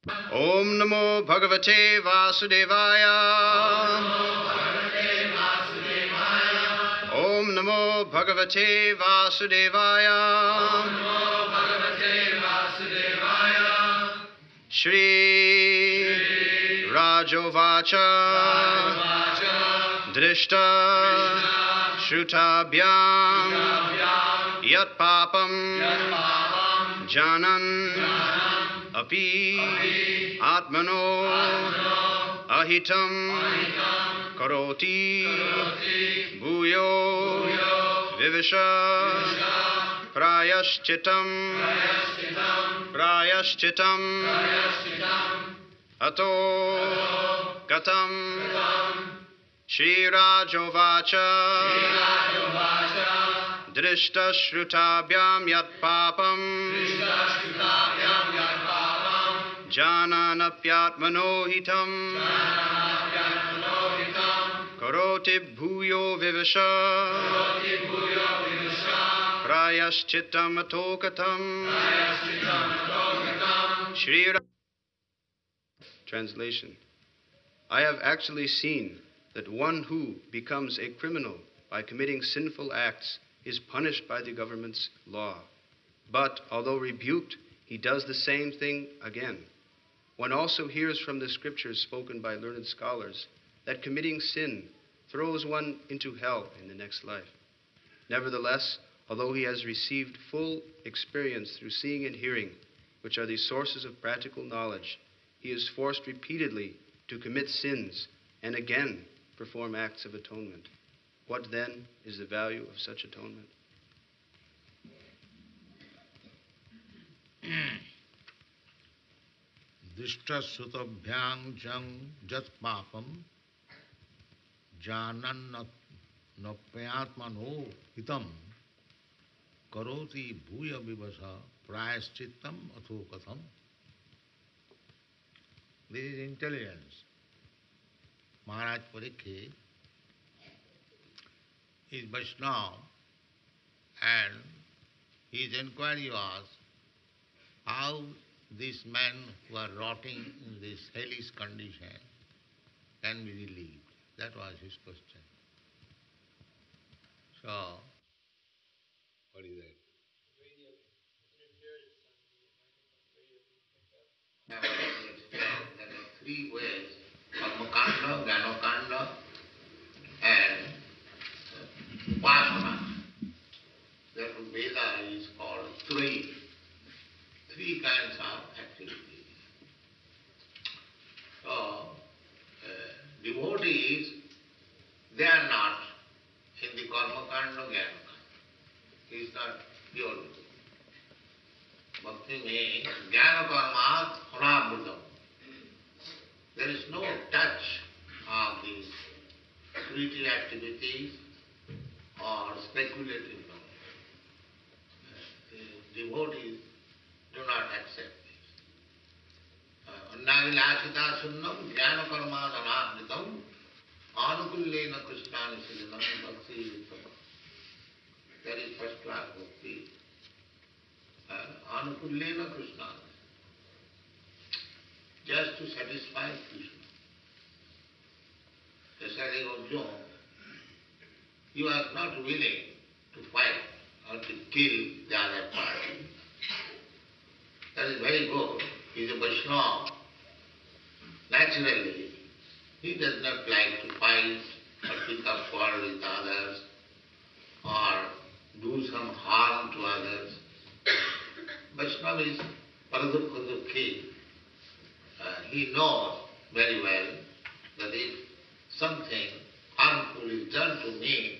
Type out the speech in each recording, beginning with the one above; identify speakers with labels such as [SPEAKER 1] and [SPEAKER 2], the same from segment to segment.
[SPEAKER 1] Om Namo Bhagavate Vasudevaya. Om Namo Bhagavate Vasudevaya. Shri Rajovacha Drishta Shrutabhyam Yat Papam Janan Api Atmano Ahitam Karoti Bhuyo Vivisha Prayashchitam Ato Katam Shri Rajovacha Drishta Shrutabhyam Yat Papam Jananapyatmano hitam Karoti bhuyo vivisha Prayashchitam atokatam Shri Ra. Translation. I have actually seen that one who becomes a criminal by committing sinful acts is punished by the government's law. But although rebuked, he does the same thing again. One also hears from the scriptures spoken by learned scholars that committing sin throws one into hell in the next life. Nevertheless, although he has received full experience through seeing and hearing, which are the sources of practical knowledge, he is forced repeatedly to commit sins and again perform acts of atonement. What then is the value of such atonement?
[SPEAKER 2] Dishta sutabhyang jang jat papam janan napyatmano hitam karoti bhuya vivasa prayaschittam atho katham. This is intelligence. Maharaj Parikshit is Vaishnava, and his inquiry was how these men who are rotting in this hellish condition can be relieved. That was his question. So, what is that? Now, there are three ways: Karmakanda, Jnanakanda, and Upasana. Therefore, Veda is called three kinds of activities. So, devotees, they are not in the Karmakanda, Jnanakanda. He is not pure. Bhakti means Jnana Karmat Anabhutam. There is no touch of these spiritual activities or speculative knowledge. Devotees do not accept this. Annavilasita sunnam jnana karma anabhitam anukullena Kṛṣṇa siddhanam bhakti yuktam. That is first class bhakti. Anukullena Kṛṣṇa. Just to satisfy Krishna. Just as Arjuna, he was not willing to fight or to kill the other party. That is very good. He is a Vaishnava. Naturally, he does not like to fight or pick up quarrel with others or do some harm to others. Vaishnava is paradukha. He knows very well that if something harmful is done to me,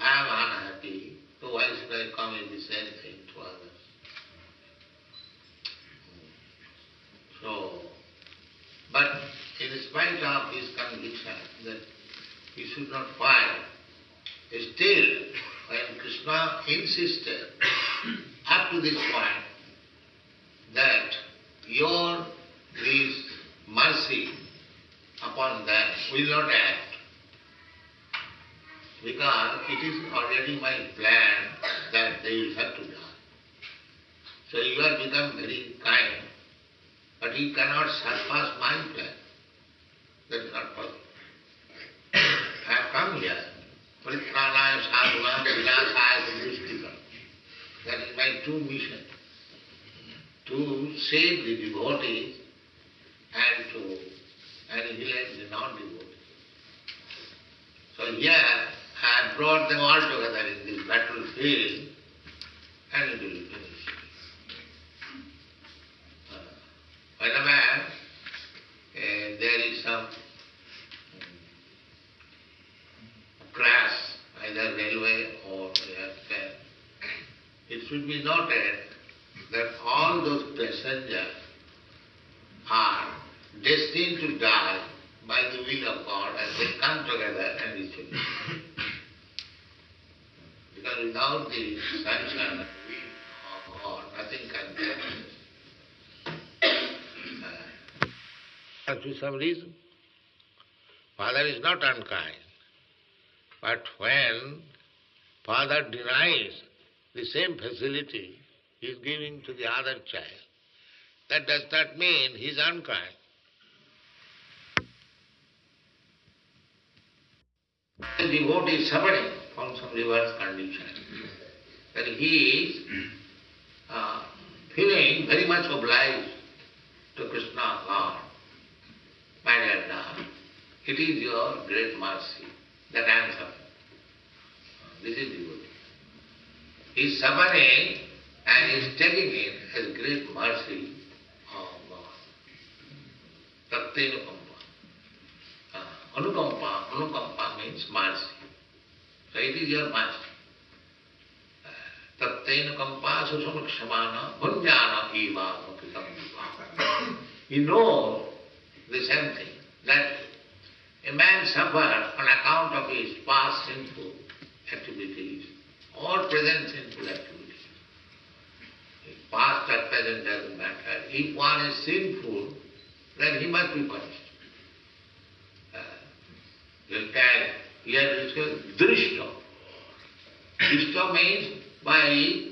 [SPEAKER 2] I am unhappy, so why should I commit the same thing to others? So, but in spite of his conviction that he should not fight, still when Kṛṣṇa insisted up to this point that your this mercy upon them will not act, because it is already my plan that they will have to die. So you have become very kind, but but you cannot surpass my plan. That is not possible. I have come here. Paritrānāya sadhunāṁ vināsāya samudisthikam. That is my true mission. To save the devotees and to annihilate the non-devotees. So here I have brought them all together in this battlefield and it will be finished. Whenever there is some crash, either railway or airplane, it should be noted that all those passengers are destined to die by the will of God and they come together and reach it. Because without the sanction and will of God, nothing can take place. To some reason, Father is not unkind. But when Father denies the same facility he is giving to the other child, that does not mean he is unkind. The devotee is suffering from some reverse condition. That he is feeling very much obliged to Kṛṣṇa, Lord. My dear Lord, it is your great mercy that I am suffering. This is devotee. He is suffering and he is taking it as great mercy of God. Tattenukampa. Anukampa means mercy. So it is your mercy. Tattenukampa susamakṣamana bhunjana eva mapitam viva. He knows the same thing, that a man suffers on account of his past sinful activities or present sinful activities. Past or present doesn't matter. If one is sinful, then he must be punished. You can hear this drishta. Drishta means by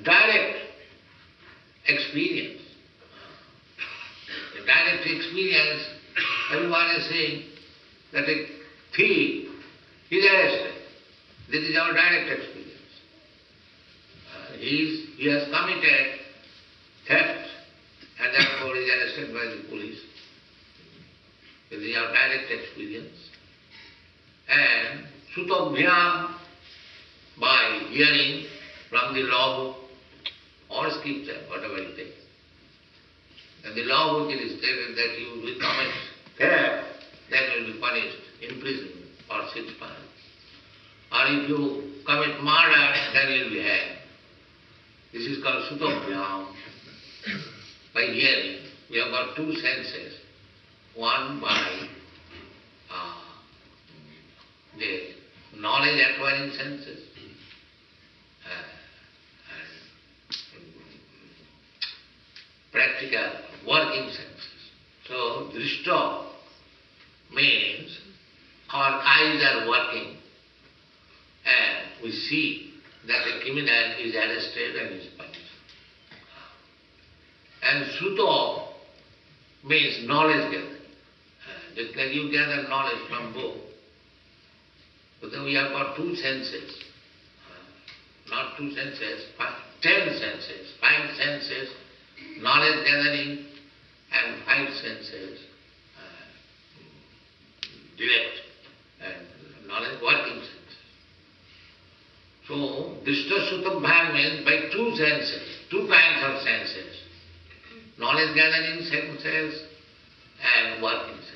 [SPEAKER 2] direct experience. The direct experience, everyone is saying that a thief is arrested. This is our direct experience. He has committed theft and therefore is arrested by the police. This is our direct experience. And Sutobhyam, by hearing from the law book or scripture, whatever it is. And the law book is stated that you will commit theft, then you will be punished, imprisoned for 6 months. Or if you commit murder, then you will be hanged. This is called Sutobhyam. By hearing, we have got 2 senses. One by the knowledge acquiring senses and practical working senses. So drishta means our eyes are working and we see that a criminal is arrested and is punished. And sruto means knowledge gathering. Just like you gather knowledge from book. But then we have got 2 senses. Not 2 senses, 10 senses. 5 senses, knowledge gathering, and 5 senses, direct and knowledge working senses. So, drishta sutambham means by 2 senses, 2 kinds of senses. Knowledge gathering senses and working senses.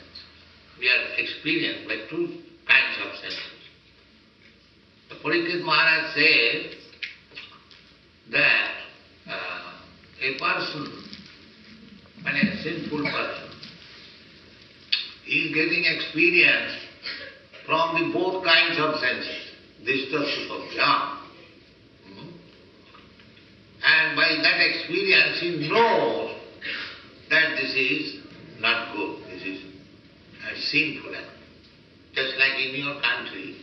[SPEAKER 2] We are experienced by 2 kinds of senses. The Parikshit Maharaj says that a person, when a sinful person, is getting experience from the both kinds of senses, drishta sutobhyam. And by that experience he knows that this is not good, this is a sinful act. Just like in your country,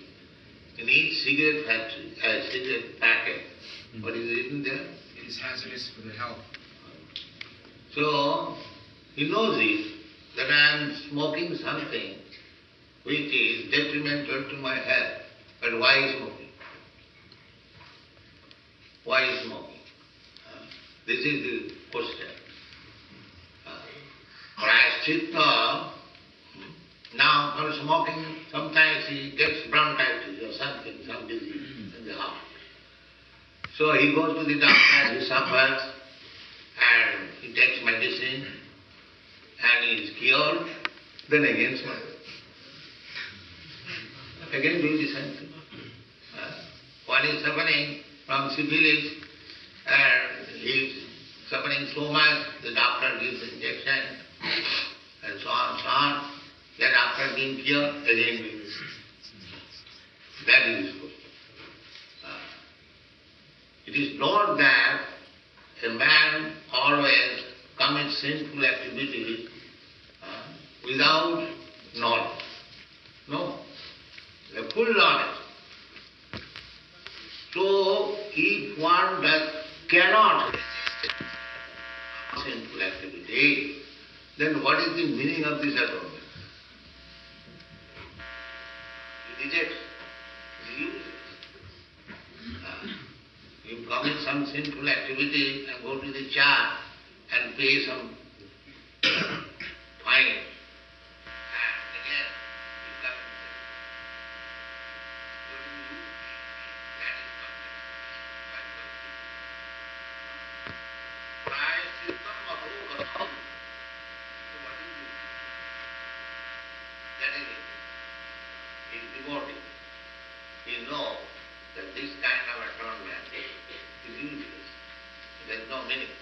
[SPEAKER 2] in each cigarette factory, a cigarette packet, what is written there?
[SPEAKER 3] It is hazardous for the health.
[SPEAKER 2] So he knows it, that I am smoking something which is detrimental to my health. But why smoking? Why smoking? This is the question. Kṛṣṇa, now for smoking, sometimes he gets bronchitis or something, some disease in the heart. So he goes to the doctor, he suffers, and he takes medicine, and he is cured, then again smoke. Again doing the same thing. One is suffering from syphilis, and he is suffering so much, the doctor gives injection, and so on. Then after being cured, again doing the same. That is his question. It is not that a man always commits sinful activities without knowledge. No. The full knowledge. So, if one cannot sinful activity, then what is the meaning of this atonement? He rejects. He uses. You commit some sinful activity and go to the church and pay some fine. And again, you come and say, that is it. He is devotee. He knows that this kind of atonement is useless. There is no meaning.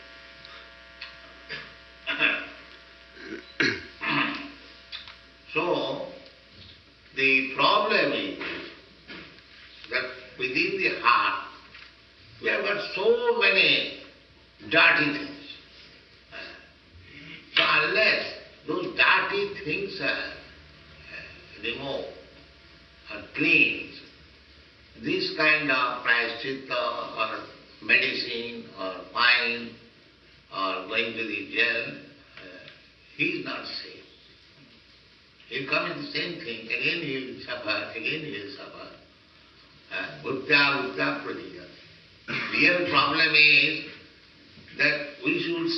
[SPEAKER 2] So, the problem is that within the heart, we have got so many dirty things. So unless those dirty things are removed or cleansed, this kind of prayaschitta or medicine or wine or going to the jail, he is not safe. He will come in the same thing, again he will suffer, again he will suffer. Bhutya pradya. Real problem is that we should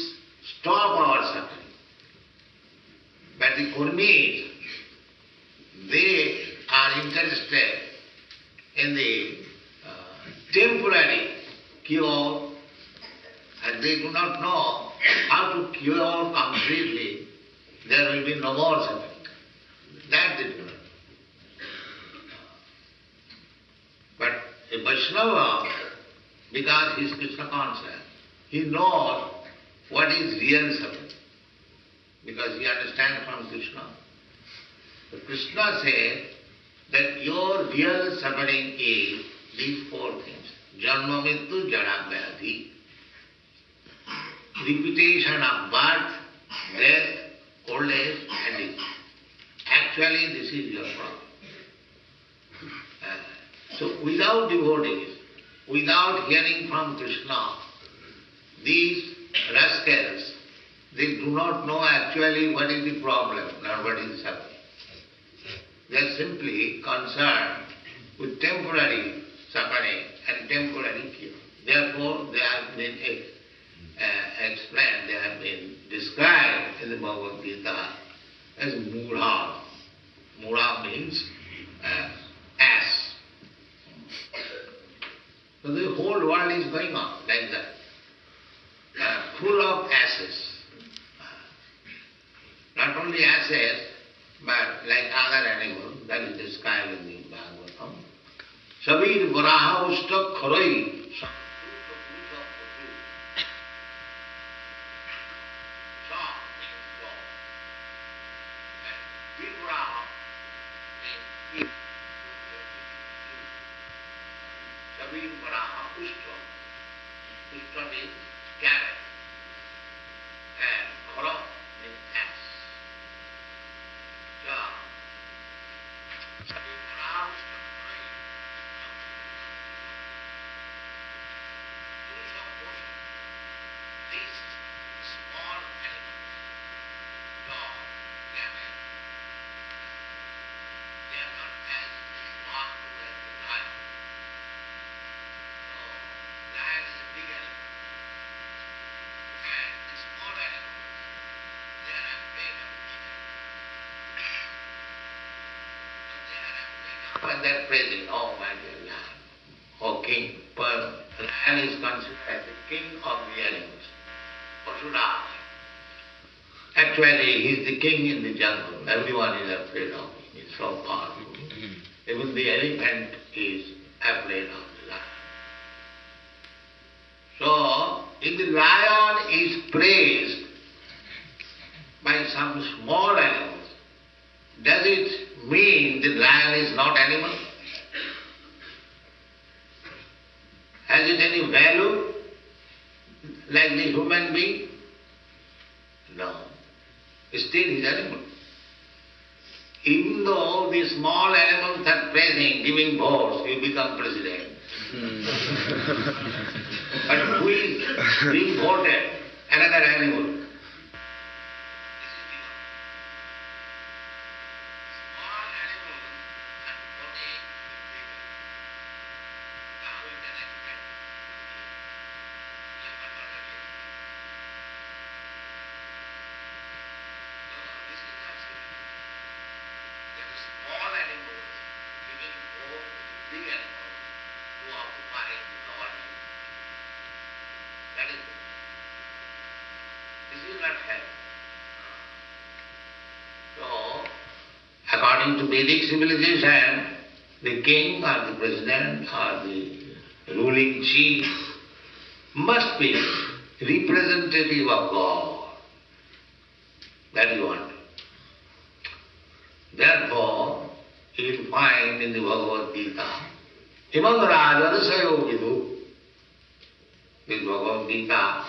[SPEAKER 2] stop our suffering. But the Kurmis, they are interested in the temporary cure, and they do not know how to cure completely. There will be no more suffering. That they do not know. But a Vaishnava, because he is Krishna conscious, he knows what is real suffering, because he understands from Krishna. So Krishna says that your real suffering is these four things. Janma mrityu jara vyadhi. Repetition of birth, death, old age and disease. Actually this is your problem. So without devotees, without hearing from Krishna, these rascals, they do not know actually what is the problem, not what is suffering. They are simply concerned with temporary suffering and temporary cure. Therefore, they have been explained, they have been described in the Bhagavad Gita as mudha. Mudha means ass. So the whole world is going on like that, full of asses. Not only asses, but like other animals, that is described in the Bhagavatam. Sabir varaha usta kharoi. Sabir varaha usta. Usta means carrot. And khara means ass. These small When they're praising, oh my dear lion, oh king, but lion is considered as the king of the animals. Kṛṣṇa. Actually, he's the king in the jungle. Everyone is afraid of him. He's so powerful. Even the elephant is afraid of the lion. So, if the lion is praised by some small animals, does it mean the lion is not animal? Has it any value like the human being? No. Still he is animal. Even though the small animals are praising, giving votes, you become president. But who is being voted? Another animal. According to Vedic civilization, the king or the president or the ruling chief must be representative of God. That you want. Therefore, you will find in the Bhagavad Gita, Imam Rajarasayo Vidu, this Bhagavad Gita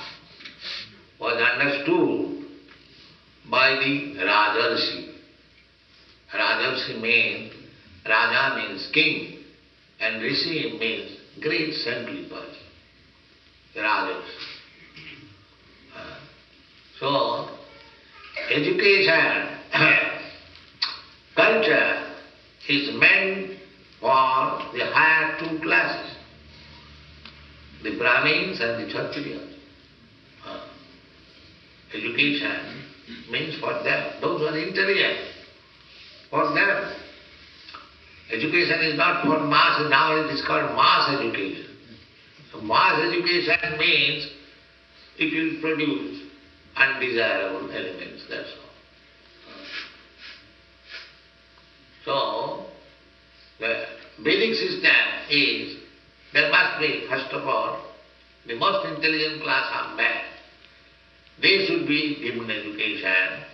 [SPEAKER 2] was understood by the Rajarsi. Rajarsi means, Raja means king, and Rishi means great saintly person. Rajarsi. So, education, culture is meant for the higher two classes, the Brahmins and the Kshatriyas. Education means for them, those who are intelligent. For them. Education is not for mass, now it is called mass education. So mass education means it will produce undesirable elements, that's all. So, the Vedic system is, there must be, first of all, the most intelligent class of men. They should be given education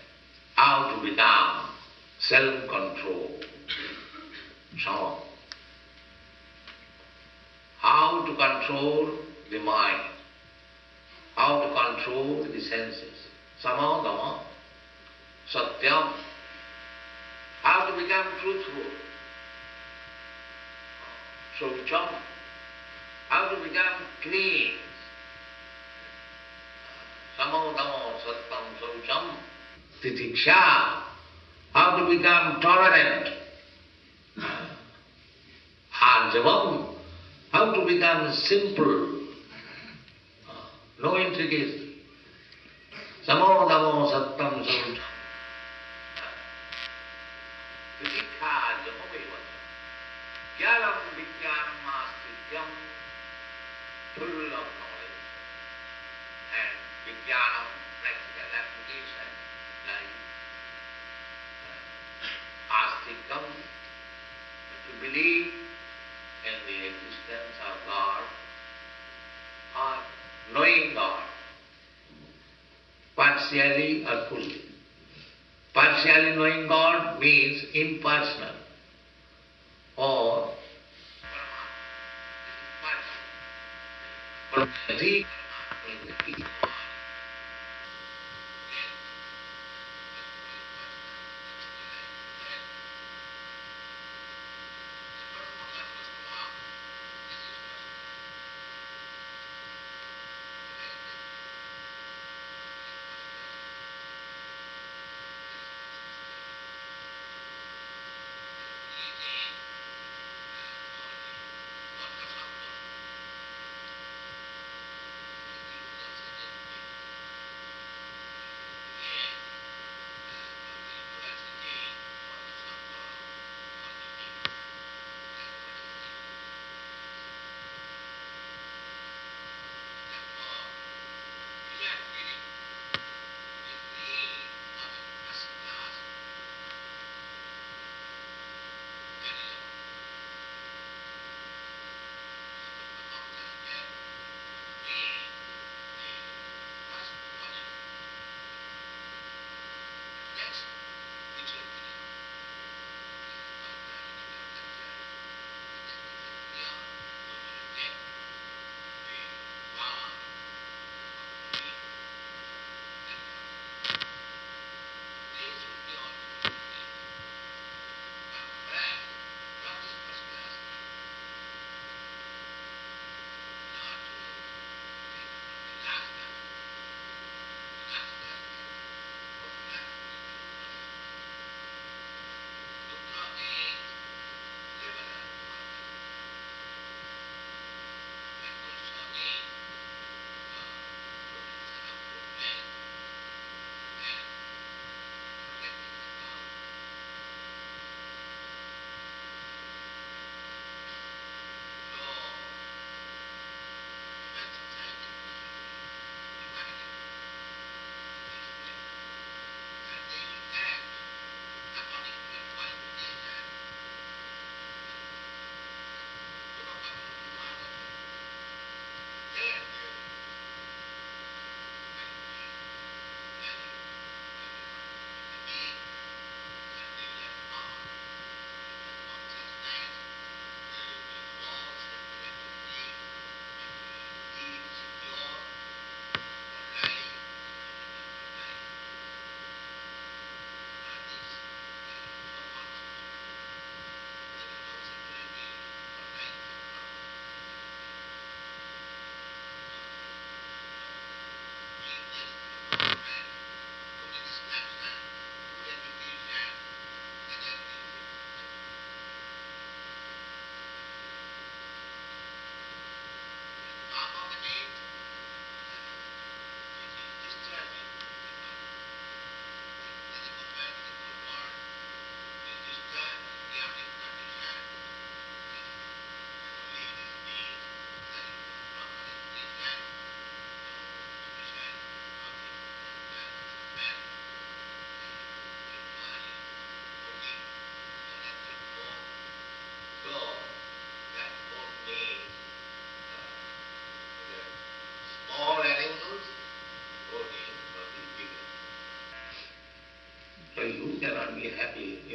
[SPEAKER 2] how to become self-control, shama. How to control the mind, how to control the senses, sama, dama, satyam, how to become truthful, shaucham, how to become clean, sama, dama, satyam, shaucham, titiksha, how to become tolerant, arjavam, how to become simple, no intricacy, samo damo sattam samtam, titikha arjamameva, jnanam vijnanam astityam, full of knowledge, and vijnanam, practical application, like astikam, to believe in the existence of God or knowing God, partially or fully. Partially knowing God means impersonal or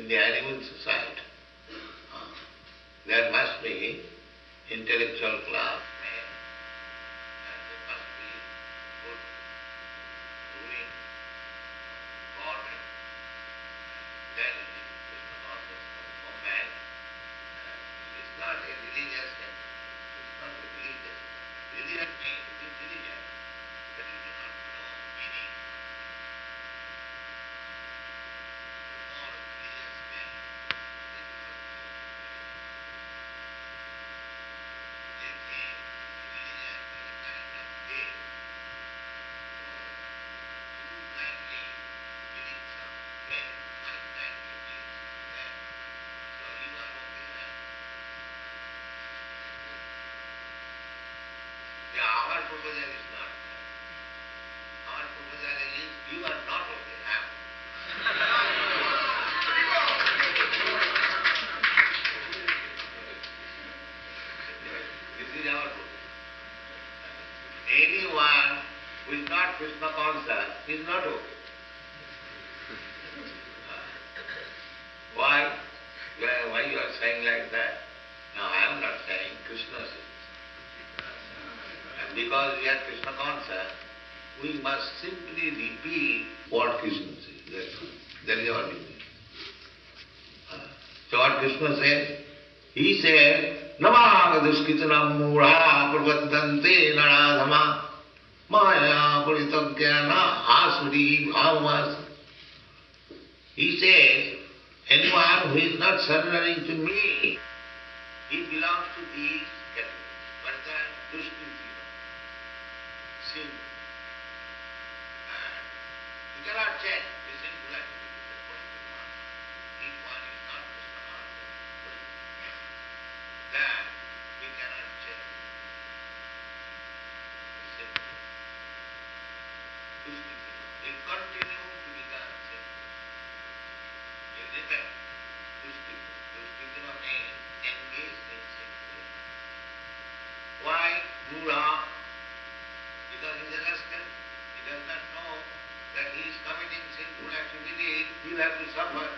[SPEAKER 2] in the animal society. There must be intellectual class men, and there must be good ruling government. Then it is Krishna consciousness of man. It is not a religious thing. It is not a religious. Religion means it is religion, but it does not know meaning. All religious men, they do not know. They think religion is a kind of game. You blindly believe some way, I blindly believe some way. So you are okay then. Yeah, our proposal is not that. Our proposal is you are not okay. This is our proposal. Anyone who is not Krishna conscious is not okay. Why? Why you are saying like that? No, I am not saying Krishna says. And because we are Krishna conscious, we must simply repeat what Krishna says. That's all. That is our duty. So what Krishna says? He said, Namagadishkitanam mura pravatante naradhama maya puritagyana asuri bhavas. He says, anyone who is not surrendering to me, he belongs to these categories. What is that? Dushkriti, sin. You cannot check the sinful activity of a person. If one is not Krishna conscious, then we cannot check the sinful. Dushkriti. They continue to become sinful. You remember, Dushkriti. Dushkriti means engaged in sinful. Why? Mura. Because he is a rascal. He does not know that he is committing committing sinful activity, he will have to suffer.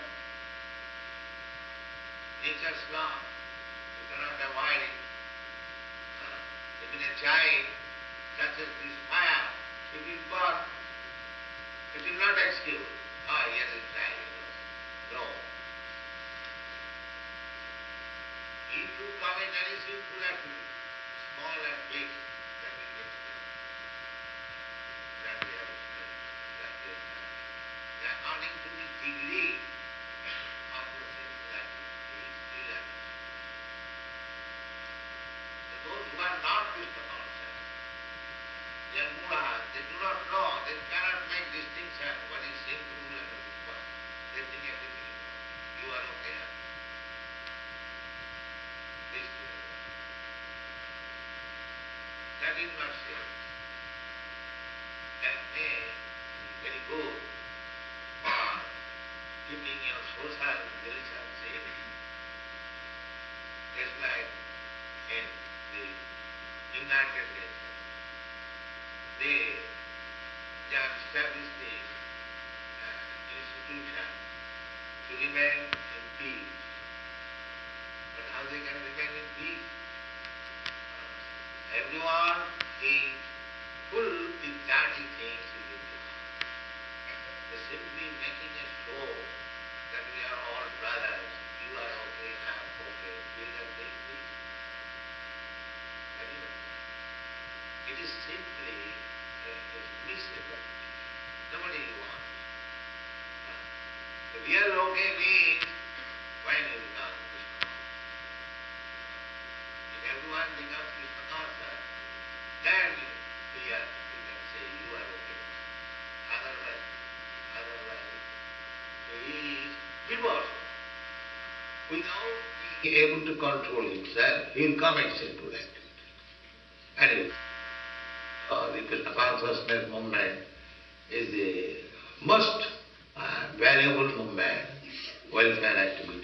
[SPEAKER 2] Nature's law. You cannot avoid it. Even a child touches this fire, it will burn. It will not excuse. Here is child. No. If you commit any sinful activity, small and big, that will get that we have explained. That is according to the degree of the sinful activity, it is still active. So those who are not Krishna conscious, they are mudras, they do not know, they cannot make distinction what is sinful and what is good. They think everything is you are okay. This that is not safe. That may be very good for keeping your social relationship. Just like in the United Nations, they have established this institution to remain in peace. But how they can remain in peace? Everyone is full with dirty things within the heart. They're simply making a show that we are all brothers. You are okay, I am okay. Will that bring peace? It is simply a misrepresentation. Nobody wants. The real okay means when you become Krishna. If everyone becomes Krishna conscious, then here you can say you are okay. Otherwise, so he is divorced. Without being able to control himself, he will commit sinful activity. Anyway, the Krishna consciousness movement is the most valuable movement, welfare activity.